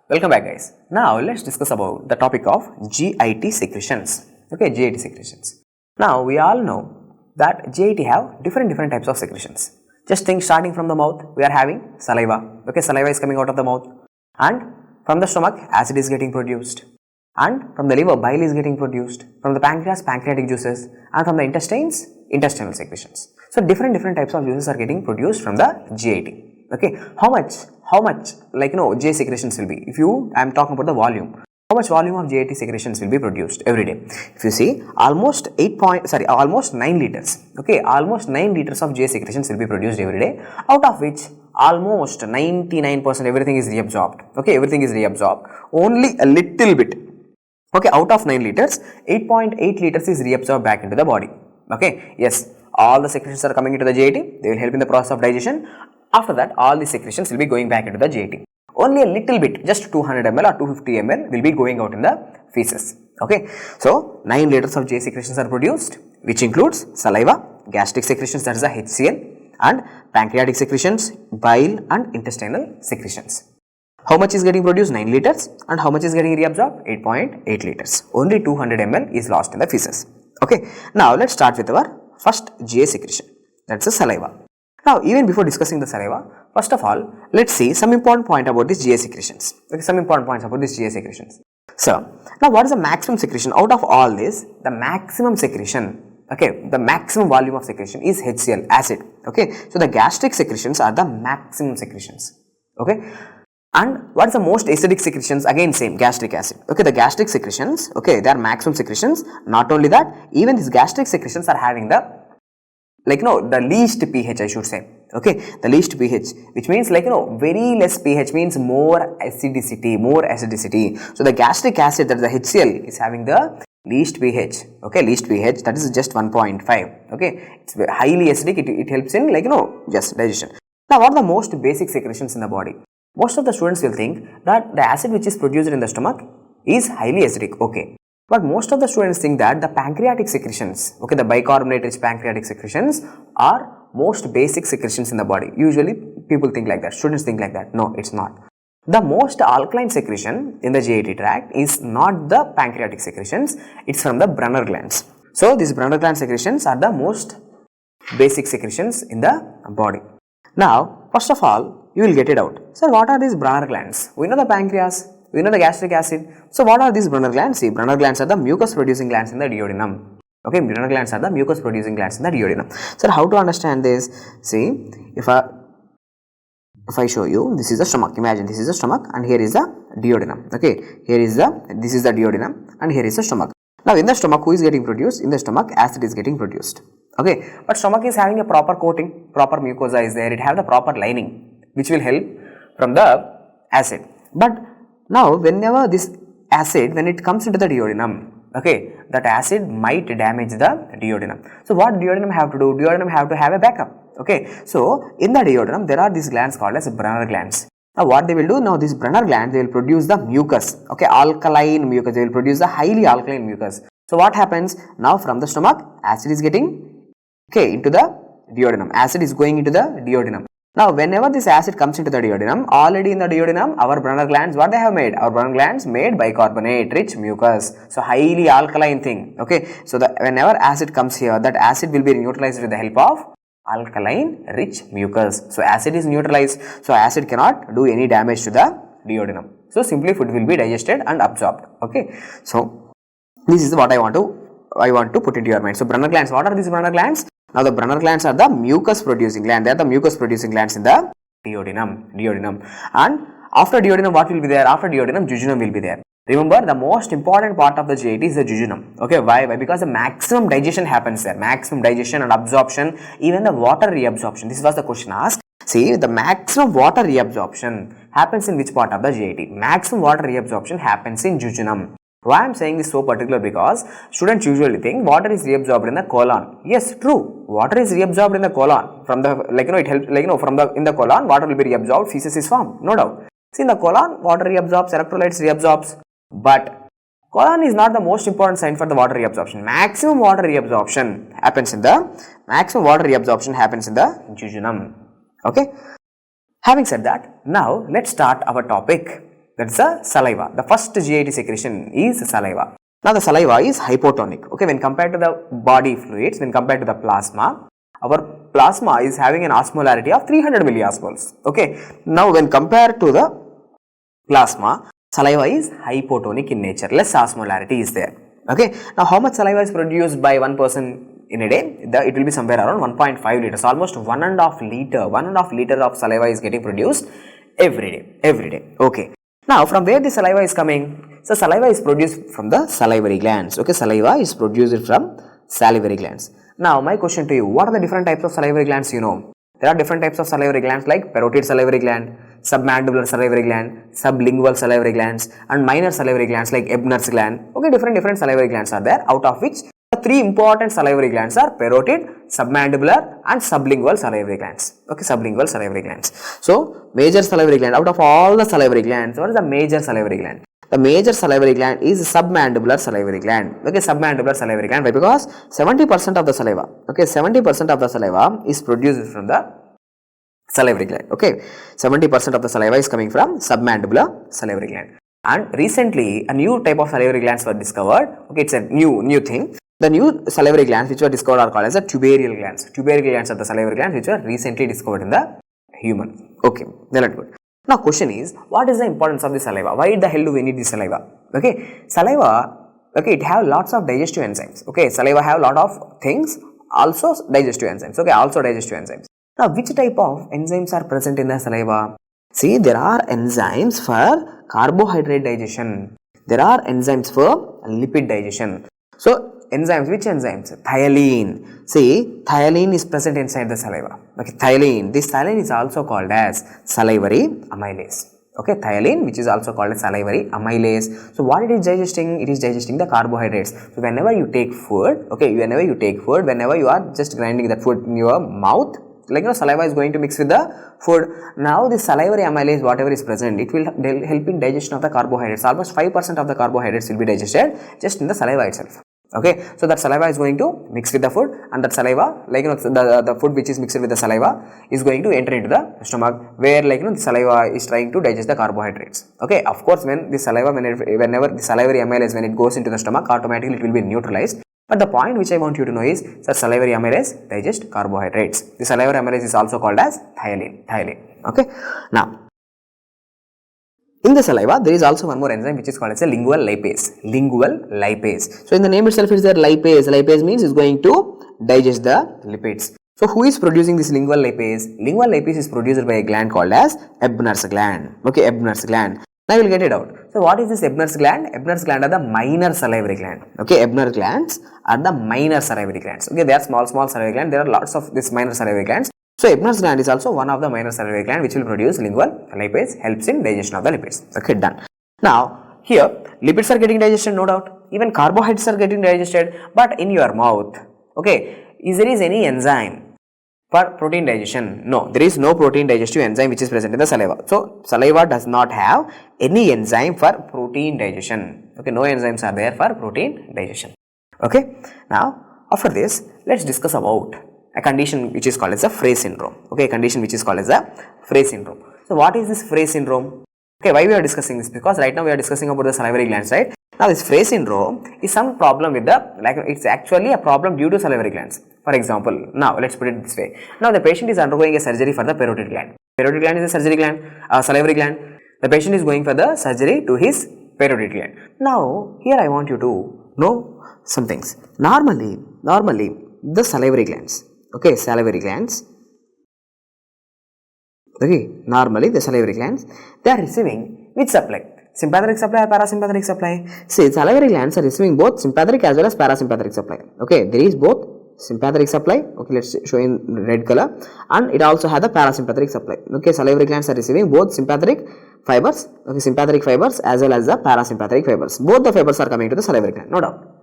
Welcome back guys. Now let's discuss about the topic of GIT secretions. Okay, GIT secretions. Now we all know that GIT have different types of secretions. Just think, starting from the mouth, we are having saliva. Okay, saliva is coming out of the mouth, and from the stomach, acid is getting produced, and from the liver, bile is getting produced, from the pancreas, pancreatic juices, and from the intestines, intestinal secretions. So different types of juices are getting produced from the GIT. Okay, how much GI secretions will be? If I am talking about the volume, how much volume of GIT secretions will be produced every day? If you see, almost 9 liters. Okay, almost 9 liters of GI secretions will be produced every day, out of which almost 99% everything is reabsorbed. Okay, everything is reabsorbed. Only a little bit. Okay, out of 9 liters, 8.8 liters is reabsorbed back into the body. Okay, yes, all the secretions are coming into the GIT. They will help in the process of digestion. After that, all the secretions will be going back into the GIT. Only a little bit, just 200 ml or 250 ml will be going out in the feces. Okay, so 9 liters of GI secretions are produced, which includes saliva, gastric secretions, that is the HCl, and pancreatic secretions, bile, and intestinal secretions. How much is getting produced? 9 liters. And how much is getting reabsorbed? 8.8 liters. Only 200 ml is lost in the feces. Okay, now let's start with our first GI secretion, that's the saliva. Now, even before discussing the saliva, first of all, let's see some important point about these GI secretions. Okay, some important points about these GI secretions. So, now what is the maximum secretion? Out of all this, the maximum secretion, okay, the maximum volume of secretion is HCl, acid. Okay, so the gastric secretions are the maximum secretions. Okay, and what is the most acidic secretions? Again, same, gastric acid. Okay, the gastric secretions, okay, they are maximum secretions. Not only that, even these gastric secretions are having the the least pH, I should say. Okay, the least pH, which means very less pH means more acidity. So the gastric acid, that is the HCl, is having the least pH. Okay, least pH, that is just 1.5. Okay, it's highly acidic. It helps in just digestion. Now, what are the most basic secretions in the body? Most of the students will think that the acid which is produced in the stomach is highly acidic. Okay, but most of the students think that the pancreatic secretions, okay, the bicarbonate rich pancreatic secretions are most basic secretions in the body. Usually people think like that, students think like that. No, it's not. The most alkaline secretion in the GIT tract is not the pancreatic secretions, it's from the Brunner glands. So these Brunner gland secretions are the most basic secretions in the body. Now, first of all, you will get it out. So what are these Brunner glands? We know the pancreas, we know the gastric acid. So what are these Brunner glands? See, Brunner glands are the mucus producing glands in the duodenum. Okay, Brunner glands are the mucus producing glands in the duodenum. So how to understand this? See, if I show you, this is the stomach. Imagine this is the stomach and here is the duodenum. Okay, this is the duodenum and here is the stomach. Now in the stomach, who is getting produced? In the stomach, acid is getting produced. Okay, but stomach is having a proper coating, proper mucosa is there. It have the proper lining which will help from the acid. But now whenever this acid, when it comes into the duodenum, okay, that acid might damage the duodenum. So what duodenum have to do? Duodenum have to have a backup. Okay, so in the duodenum there are these glands called as Brunner glands. Now what they will do? Now these Brunner glands, they will produce the mucus. Okay, alkaline mucus. They will produce the highly alkaline mucus. So what happens? Now from the stomach, acid is getting into the duodenum. Acid is going into the duodenum. Now, whenever this acid comes into the duodenum, already in the duodenum, our Brunner glands, what they have made? Our Brunner glands made bicarbonate, rich mucus. So, highly alkaline thing. Okay. So, whenever acid comes here, that acid will be neutralized with the help of alkaline, rich mucus. So, acid is neutralized. So, acid cannot do any damage to the duodenum. So, simply food will be digested and absorbed. Okay. So, this is what I want to put into your mind. So, Brunner glands, what are these Brunner glands? Now, the Brunner glands are the mucus producing gland. They are the mucus producing glands in the duodenum. And after duodenum, what will be there? After duodenum, jejunum will be there. Remember, the most important part of the GIT is the jejunum. Okay, why? Because the maximum digestion happens there. Maximum digestion and absorption, even the water reabsorption. This was the question asked. See, the maximum water reabsorption happens in which part of the GIT? Maximum water reabsorption happens in jejunum. Why I am saying this so particular? Because students usually think water is reabsorbed in the colon. Yes, true. Water is reabsorbed in the colon. From the it helps from the in the colon water will be reabsorbed. Feces is formed. No doubt. See, in the colon water reabsorbs, electrolytes reabsorbs. But colon is not the most important sign for the water reabsorption. Maximum water reabsorption happens in the jejunum. Okay. Having said that, now let's start our topic. That's the saliva. The first GIT secretion is saliva. Now the saliva is hypotonic. Okay, when compared to the body fluids, when compared to the plasma, our plasma is having an osmolarity of 300 milliosmoles. Okay, now when compared to the plasma, saliva is hypotonic in nature, less osmolarity is there. Okay, now how much saliva is produced by one person in a day? It will be somewhere around 1.5 liters, almost 1.5 liter. 1.5 liter of saliva is getting produced every day. Okay, now from where the saliva is coming? So saliva is produced from the salivary glands. Okay, saliva is produced from salivary glands. Now my question to you, what are the different types of salivary glands you know? There are different types of salivary glands like parotid salivary gland, submandibular salivary gland, sublingual salivary glands, and minor salivary glands like 𝗜𝐧𝐼𝐻𝐿𝐵𝐻 gland. Okay, different salivary glands are there, out of which the three important salivary glands are parotid, submandibular, and sublingual salivary glands. Okay, sublingual salivary glands. So major salivary gland, out of all the salivary glands, what is the major salivary gland? The major salivary gland is submandibular salivary gland. Okay, submandibular salivary gland. Why? Because 70% of the saliva, okay, 70% of the saliva is produced from the salivary gland. Okay, 70% of the saliva is coming from submandibular salivary gland. And recently, a new type of salivary glands were discovered. Okay, it's a new thing. The new salivary glands which were discovered are called as the tubarial glands. Tubarial glands are the salivary glands which were recently discovered in the human. Okay, that's good. Now question is, what is the importance of the saliva? Why the hell do we need the saliva? Okay, saliva, okay, it have lots of digestive enzymes. Okay, saliva have lot of things, also digestive enzymes. Okay, also digestive enzymes. Now which type of enzymes are present in the saliva? See, there are enzymes for carbohydrate digestion. There are enzymes for lipid digestion. So enzymes, which enzymes? 𝐻𝐿INE. See, 𝐻𝐿INE is present inside the saliva. Okay, 𝐻𝐿INE. This 𝐻𝐿INE is also called as salivary amylase. Okay, 𝐻𝐿INE, which is also called as salivary amylase. So what it is digesting? It is digesting the carbohydrates. So whenever you take food, okay, whenever you are just grinding that food in your mouth, like saliva is going to mix with the food. Now the salivary amylase, whatever is present, it will help in digestion of the carbohydrates. Almost 5% of the carbohydrates will be digested just in the saliva itself. Okay, so that saliva is going to mix with the food, and that saliva, like the food which is mixed with the saliva is going to enter into the stomach, where the saliva is trying to digest the carbohydrates. Okay, of course, when the saliva, whenever the salivary amylase, when it goes into the stomach, automatically it will be neutralized. But the point which I want you to know is that salivary amylase digest carbohydrates. The salivary amylase is also called as 𝐻𝐿INE. Okay, now in the saliva, there is also one more enzyme which is called as a lingual lipase. So in the name itself is there lipase. Lipase means it's going to digest the lipids. So who is producing this lingual lipase? Lingual lipase is produced by a gland called as 𝗜𝐻𝐼𝐻 gland. Okay, 𝗜𝐻𝐼𝐻 gland. Now you will get it out. So what is this 𝗜𝐻𝐻 gland? 𝗜𝐻𝐻 gland are the minor salivary gland. Okay, 𝗜𝐻𝐻 glands are the minor salivary glands. Okay, they are small salivary glands. There are lots of this minor salivary glands. So 𝗜𝐻𝐻 gland is also one of the minor salivary gland which will produce lingual lipase, helps in digestion of the lipids. Okay, done. Now here lipids are getting digested, no doubt. Even carbohydrates are getting digested, but in your mouth, okay, is there any enzyme for protein digestion? No, there is no protein digestive enzyme which is present in the saliva. So saliva does not have any enzyme for protein digestion. Okay, no enzymes are there for protein digestion. Okay, now after this, let's discuss about a condition which is called as a Frey syndrome. Okay, a condition which is called as a Frey syndrome. So what is this Frey syndrome? Okay, why we are discussing this? Because right now we are discussing about the salivary glands, right? Now this Frey syndrome is some problem with the, like it's actually a problem due to salivary glands. For example, now let's put it this way. Now the patient is undergoing a surgery for the parotid gland. Parotid gland is a surgery gland, salivary gland. The patient is going for the surgery to his parotid gland. Now here I want you to know some things. Normally the salivary glands, okay, salivary glands, okay, normally the salivary glands, they are receiving which supply? Sympathetic supply or parasympathetic supply? See, salivary glands are receiving both sympathetic as well as parasympathetic supply. Okay, there is both sympathetic supply, okay, let's show in red color, and it also has the parasympathetic supply. Okay, salivary glands are receiving both sympathetic fibers, okay, sympathetic fibers as well as the parasympathetic fibers. Both the fibers are coming to the salivary gland, no doubt.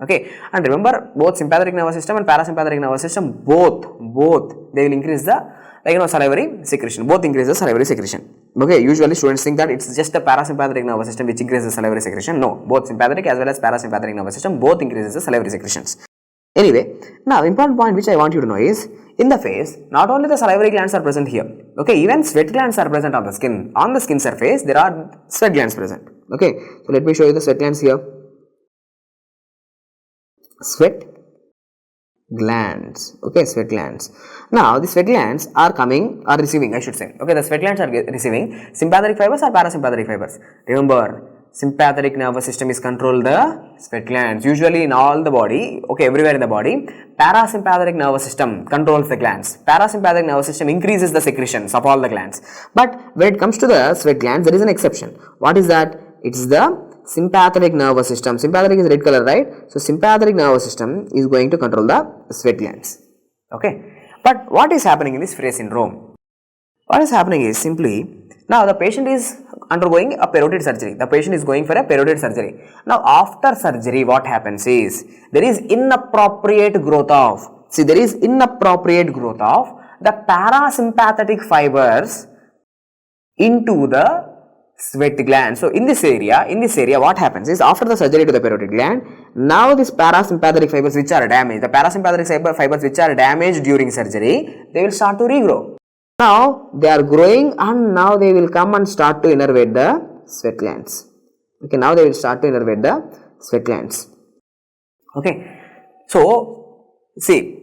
Okay, and remember, both sympathetic nervous system and parasympathetic nervous system, both they will increase the salivary secretion. Both increase the salivary secretion. Okay, usually students think that it's just the parasympathetic nervous system which increases the salivary secretion. No, both sympathetic as well as parasympathetic nervous system both increases the salivary secretions. Anyway, now important point which I want you to know is, in the face, not only the salivary glands are present here, okay, even sweat glands are present on the skin. On the skin surface, there are sweat glands present. Okay, so let me show you the sweat glands here. Sweat glands, okay, sweat glands. Now, the sweat glands are receiving, I should say, okay, the sweat glands are receiving sympathetic fibers or parasympathetic fibers. Remember, sympathetic nervous system is control the sweat glands. Usually in all the body, okay, everywhere in the body, parasympathetic nervous system controls the glands. Parasympathetic nervous system increases the secretions of all the glands. But when it comes to the sweat glands, there is an exception. What is that? It's the sympathetic nervous system. Sympathetic is red color, right? So sympathetic nervous system is going to control the sweat glands. Okay. But what is happening in this Frey syndrome? What is happening is simply, now the patient is undergoing a parotid surgery. The patient is going for a parotid surgery. Now after surgery, what happens is, there is inappropriate growth of the parasympathetic fibers into the sweat gland. So in this area what happens is, after the surgery to the parotid gland, now these parasympathetic fibers which are damaged, the parasympathetic fibers which are damaged during surgery, they will start to regrow. Now they are growing and now they will come and start to innervate the sweat glands. Okay, now they will start to innervate the sweat glands. Okay, so see,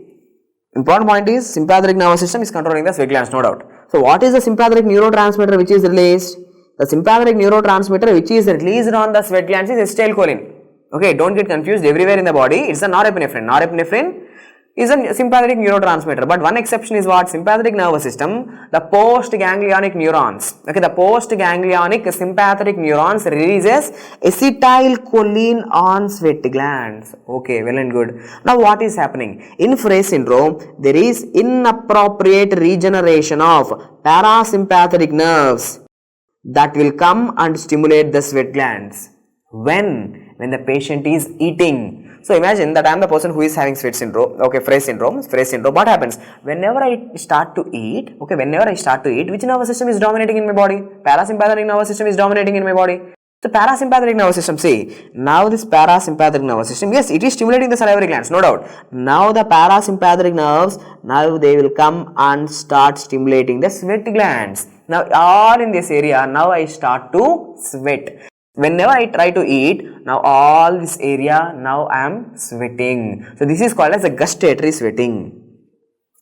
important point is, sympathetic nervous system is controlling the sweat glands, no doubt. So what is the sympathetic neurotransmitter which is released? The sympathetic neurotransmitter which is released on the sweat glands is acetylcholine. Okay, don't get confused, everywhere in the body it's the norepinephrine. Norepinephrine is a sympathetic neurotransmitter, but one exception is what? Sympathetic nervous system, the post-ganglionic neurons. Okay, the post-ganglionic sympathetic neurons releases acetylcholine on sweat glands. Okay, well and good. Now what is happening? In Frey syndrome, there is inappropriate regeneration of parasympathetic nerves that will come and stimulate the sweat glands. When the patient is eating. So imagine that I am the person who is having sweat syndrome, okay, Frey syndrome. What happens? Whenever I start to eat, which nervous system is dominating in my body? Parasympathetic nervous system is dominating in my body. The parasympathetic nervous system, see, now this parasympathetic nervous system, yes, it is stimulating the salivary glands, no doubt. Now the parasympathetic nerves, now they will come and start stimulating the sweat glands. Now all in this area, now I start to sweat. Whenever I try to eat, now all this area, now I am sweating. So this is called as a gustatory sweating.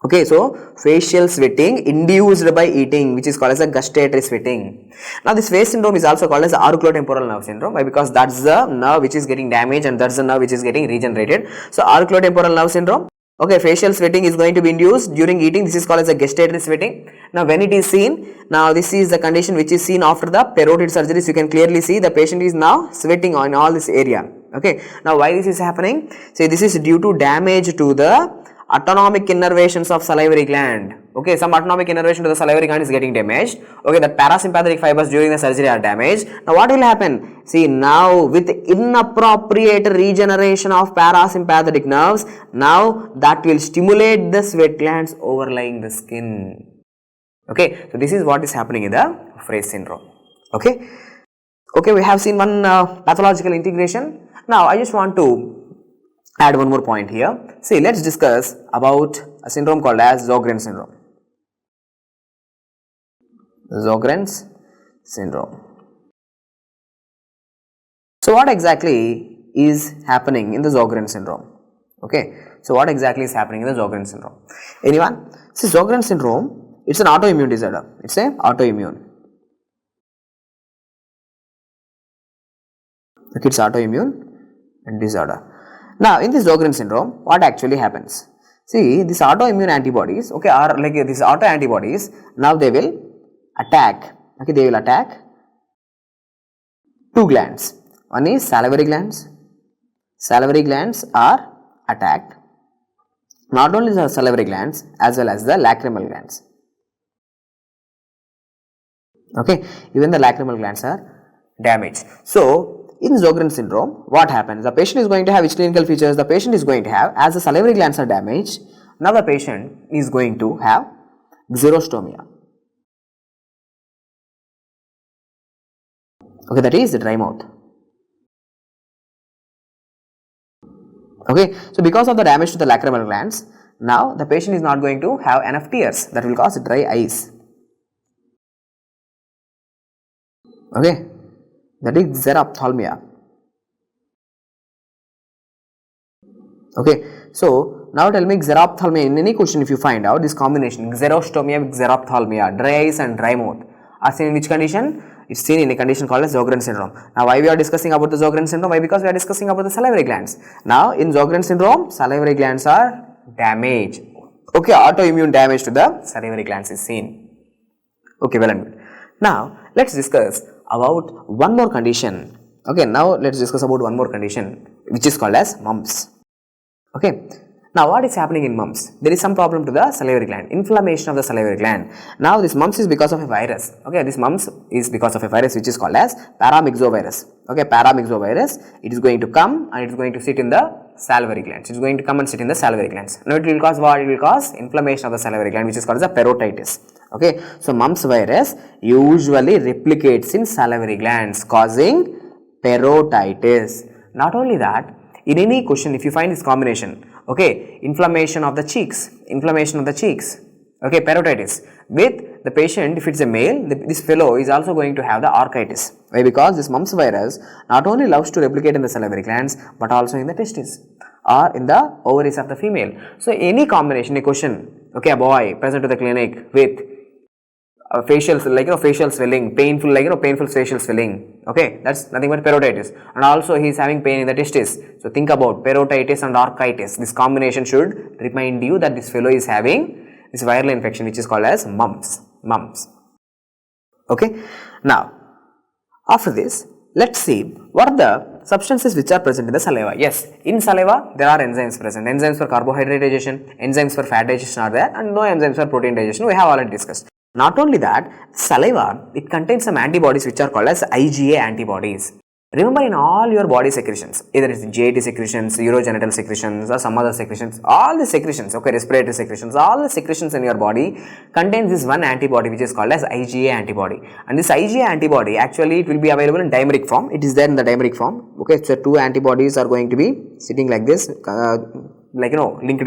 Okay, so facial sweating induced by eating, which is called as a gustatory sweating. Now this Frey syndrome is also called as the auriculotemporal nerve syndrome. Why? Because that's the nerve which is getting damaged and that's the nerve which is getting regenerated. So auriculotemporal nerve syndrome. Okay, facial sweating is going to be induced during eating. This is called as a gustatory sweating. Now when it is seen, now this is the condition which is seen after the parotid surgery. So you can clearly see the patient is now sweating on all this area. Okay, now why this is happening? See, this is due to damage to the autonomic innervations of salivary gland. Okay, some autonomic innervation to the salivary gland is getting damaged. Okay, the parasympathetic fibers during the surgery are damaged. Now what will happen? See, now with inappropriate regeneration of parasympathetic nerves, now that will stimulate the sweat glands overlying the skin. Okay, so this is what is happening in the Frey syndrome. Okay, we have seen one pathological integration. Now I just want to add one more point here. See, let's discuss about a syndrome called as Sjögren's syndrome. Sjögren's syndrome. So what exactly is happening in the Sjögren's syndrome? Okay, so what exactly is happening in the Sjögren's syndrome? Anyone? See, Sjögren's syndrome, it's an autoimmune disorder. It's an autoimmune. Okay, it's autoimmune disorder. Now in this Sjögren's syndrome, what actually happens? See, these autoimmune antibodies, okay, are like these autoantibodies, now they will attack, okay, they will attack two glands. One is salivary glands. Salivary glands are attacked. Not only the salivary glands as well as the lacrimal glands. Okay, even the lacrimal glands are damaged. So in Sjögren's syndrome, what happens? The patient is going to have which clinical features? The patient is going to have, as the salivary glands are damaged, now the patient is going to have xerostomia. Okay, that is the dry mouth. Okay, so because of the damage to the lacrimal glands, now the patient is not going to have enough tears, that will cause dry eyes. Okay, that is 𝐒𝐻𝐼𝐜𝐴. Okay, so now tell me 𝐒𝐻𝐼𝐜𝐴, in any question if you find out this combination xerostomia with 𝐒𝐻𝐼𝐜𝐴, dry eyes and dry mouth are seen in which condition? It's seen in a condition called as Sjögren's syndrome. Now why we are discussing about the Sjögren's syndrome? Why? Because we are discussing about the salivary glands. Now in Sjögren's syndrome, salivary glands are damaged. Okay, autoimmune damage to the salivary glands is seen. Okay, well and good. Now let's discuss about one more condition. Okay, now let's discuss about one more condition which is called as mumps. Okay, now what is happening in mumps? There is some problem to the salivary gland, inflammation of the salivary gland. Now this mumps is because of a virus. Okay, this mumps is because of a virus which is called as paramyxovirus. Okay, paramyxovirus, it is going to come and it is going to sit in the salivary glands. It is going to come and sit in the salivary glands. Now it will cause what? It will cause inflammation of the salivary gland which is called as a parotitis. Okay, so mumps virus usually replicates in salivary glands causing parotitis. Not only that, in any question if you find this combination, okay, inflammation of the cheeks, okay, parotitis with the patient, if it's a male, this fellow is also going to have the orchitis. Why? Because this mumps virus not only loves to replicate in the salivary glands but also in the testes or in the ovaries of the female. So any combination, a question, okay, a boy present to the clinic with facial, facial swelling, painful, painful facial swelling, okay, that's nothing but parotitis, and also he is having pain in the testes. So think about parotitis and orchitis. This combination should remind you that this fellow is having this viral infection which is called as mumps. Okay, now after this, let's see what are the substances which are present in the saliva. Yes, in saliva there are enzymes present. Enzymes for carbohydrate digestion, enzymes for fat digestion are there, and no enzymes for protein digestion. We have already discussed. Not only that, saliva, it contains some antibodies which are called as IgA antibodies. Remember, in all your body secretions, either it's GIT secretions, urogenital secretions or some other secretions, all the secretions, okay, respiratory secretions, all the secretions in your body contains this one antibody which is called as IgA antibody. And this IgA antibody, actually it will be available in dimeric form. It is there in the dimeric form. Okay, so two antibodies are going to be sitting like this, linked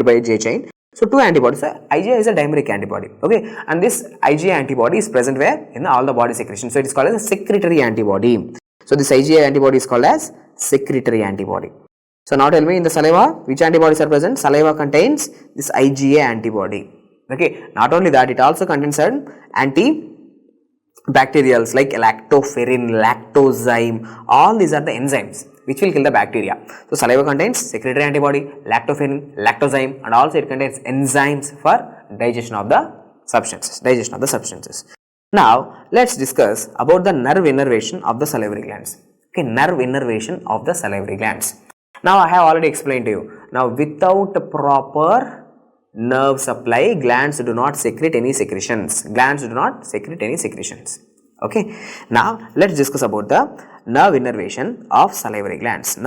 by a J chain. So two antibodies, IgA is a dimeric antibody, okay, and this IgA antibody is present where? In all the body secretions. So it is called as a secretory antibody. So this IgA antibody is called as secretory antibody. So now tell me, in the saliva, which antibodies are present? Saliva contains this IgA antibody. Okay, not only that, it also contains certain antibacterials like lactoferrin, lactozyme, all these are the enzymes which will kill the bacteria. So saliva contains secretory antibody, lactoferrin, lactozyme, and also it contains enzymes for digestion of the substances. Now let's discuss about the nerve innervation of the salivary glands. Okay, nerve innervation of the salivary glands. Now I have already explained to you. Now without proper nerve supply, glands do not secrete any secretions. Okay, now let's discuss about the nerve innervation of salivary glands.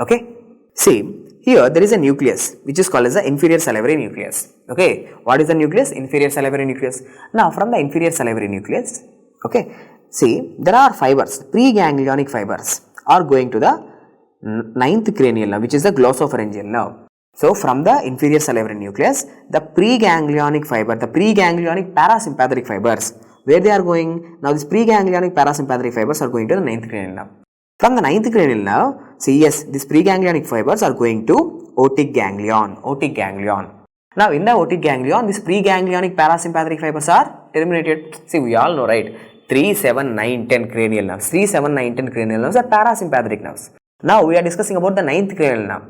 Okay, see, here there is a nucleus which is called as the inferior salivary nucleus. Okay, what is the nucleus? Inferior salivary nucleus. Now from the inferior salivary nucleus, okay, see, there are fibers, preganglionic fibers are going to the 9th cranial nerve, which is the glossopharyngeal nerve. So from the inferior salivary nucleus, the preganglionic fiber, the preganglionic parasympathetic fibers, where they are going? Now this preganglionic parasympathetic fibers are going to the 9th cranial nerve. From the 9th cranial nerve, see, yes, these preganglionic fibers are going to otic ganglion. Now in the otic ganglion, these preganglionic parasympathetic fibers are terminated. See, we all know, right? 3, 7, 9, 10 cranial nerves. 3, 7, 9, 10 cranial nerves are parasympathetic nerves. Now we are discussing about the 9th cranial nerve.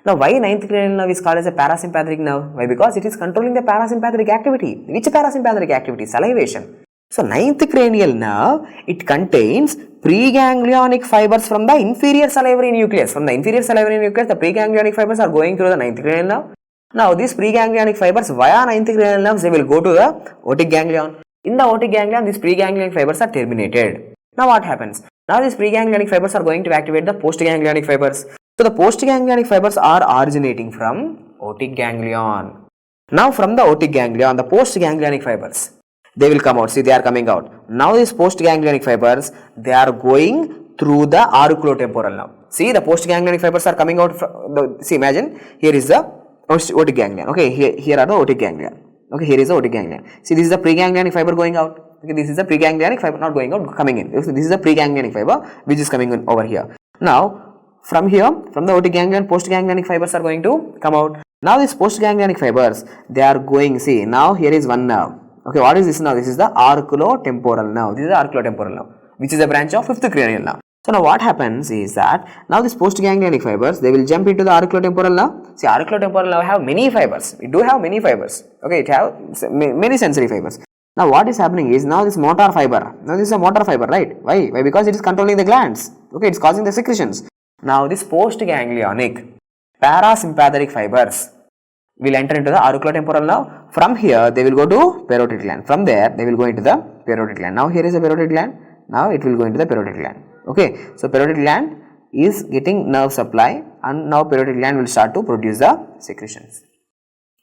Now why 9th cranial nerve is called as a parasympathetic nerve? Why? Because it is controlling the parasympathetic activity. Which parasympathetic activity? Salivation. So 9th cranial nerve, it contains preganglionic fibers from the inferior salivary nucleus. From the inferior salivary nucleus, the preganglionic fibers are going through the 9th cranial nerve. Now these preganglionic fibers via 9th cranial nerves, they will go to the otic ganglion. In the otic ganglion, these preganglionic fibers are terminated. Now what happens? Now these preganglionic fibers are going to activate the postganglionic fibers. So the postganglionic fibers are originating from otic ganglion. Now from the otic ganglion, the postganglionic fibers, they will come out. See, they are coming out. Now these postganglionic fibers, they are going through the auriculotemporal nerve. See, the postganglionic fibers are coming out from the, see, imagine here is the otic ganglion. Okay, here are the otic ganglion. Okay, here is the otic ganglion. See, this is the preganglionic fiber going out. Okay, this is the preganglionic fiber not going out, coming in. This is the preganglionic fiber which is coming in over here. Now, from here, from the otic ganglion, postganglionic fibers are going to come out. Now, these postganglionic fibers, they are going, see, now here is one nerve. Okay, what is this now? This is the auriculotemporal nerve. This is the auriculotemporal nerve, which is a branch of fifth cranial nerve. So now what happens is that now these postganglionic fibers, they will jump into the auriculotemporal nerve. See, auriculotemporal nerve have many fibers. We do have many fibers. Okay, it have many sensory fibers. Now what is happening is now this motor fiber. Now this is a motor fiber, right? Why? Why? Because it is controlling the glands. Okay, it's causing the secretions. Now this postganglionic parasympathetic fibers will enter into the auriculotemporal nerve. From here, they will go to parotid gland. From there, they will go into the parotid gland. Now here is a parotid gland. Now it will go into the parotid gland. Okay, so parotid gland is getting nerve supply, and now parotid gland will start to produce the secretions.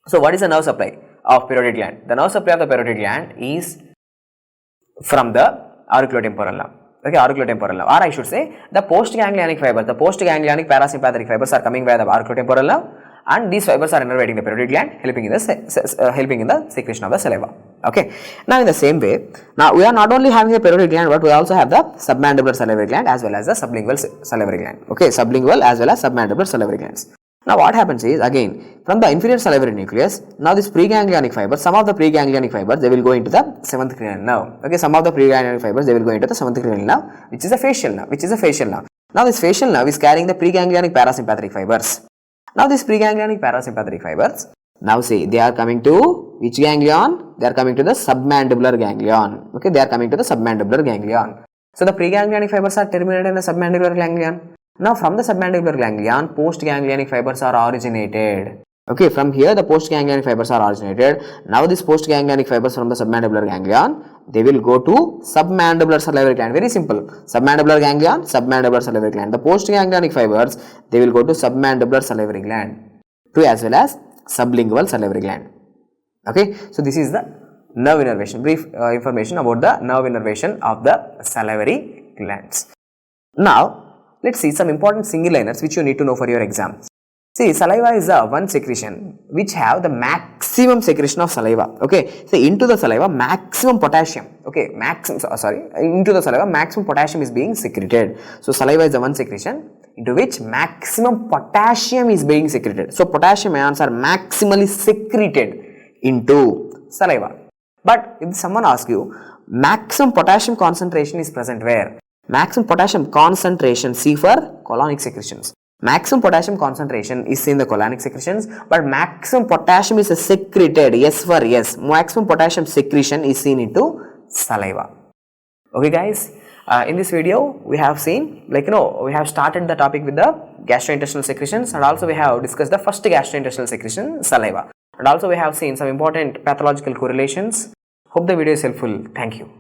So what is the nerve supply of parotid gland? The nerve supply of the parotid gland is from the auriculotemporal nerve. Okay, auriculotemporal nerve, or I should say the postganglionic fiber, the postganglionic parasympathetic fibers are coming via the auriculotemporal nerve, and these fibers are innervating the parotid gland, helping in the secretion of the saliva. Okay. Now in the same way, now we are not only having the parotid gland, but we also have the submandibular salivary gland as well as the sublingual salivary gland. Okay, sublingual as well as submandibular salivary glands. Now what happens is, again, from the inferior salivary nucleus, now this preganglionic fibers, some of the preganglionic fibers, they will go into the seventh cranial nerve. Okay, some of the preganglionic fibers, they will go into the seventh cranial nerve, which is a facial nerve, Now this facial nerve is carrying the preganglionic parasympathetic fibers. Now these preganglionic parasympathetic fibers, now see, they are coming to which ganglion? They are coming to the submandibular ganglion. Okay, they are coming to the submandibular ganglion. So the preganglionic fibers are terminated in the submandibular ganglion. Now from the submandibular ganglion, postganglionic fibers are originated. Okay, from here the postganglionic fibers are originated. Now these postganglionic fibers from the submandibular ganglion, they will go to submandibular salivary gland. Very simple. Submandibular ganglion, submandibular salivary gland. The postganglionic fibers, they will go to submandibular salivary gland to as well as sublingual salivary gland. Okay, so this is the nerve innervation, brief information about the nerve innervation of the salivary glands. Now, let's see some important single liners which you need to know for your exam. See, saliva is the one secretion which have the maximum secretion of saliva. Okay, so into the saliva maximum potassium. Okay, into the saliva maximum potassium is being secreted. So saliva is the one secretion into which maximum potassium is being secreted. So potassium ions are maximally secreted into saliva. But if someone asks you, maximum potassium concentration is present where? Maximum potassium concentration, C for colonic secretions. Maximum potassium concentration is in the colonic secretions, but maximum potassium is secreted, yes for yes. Maximum potassium secretion is seen into saliva. Okay guys, in this video we have seen, we have started the topic with the gastrointestinal secretions, and also we have discussed the first gastrointestinal secretion, saliva. And also we have seen some important pathological correlations. Hope the video is helpful. Thank you.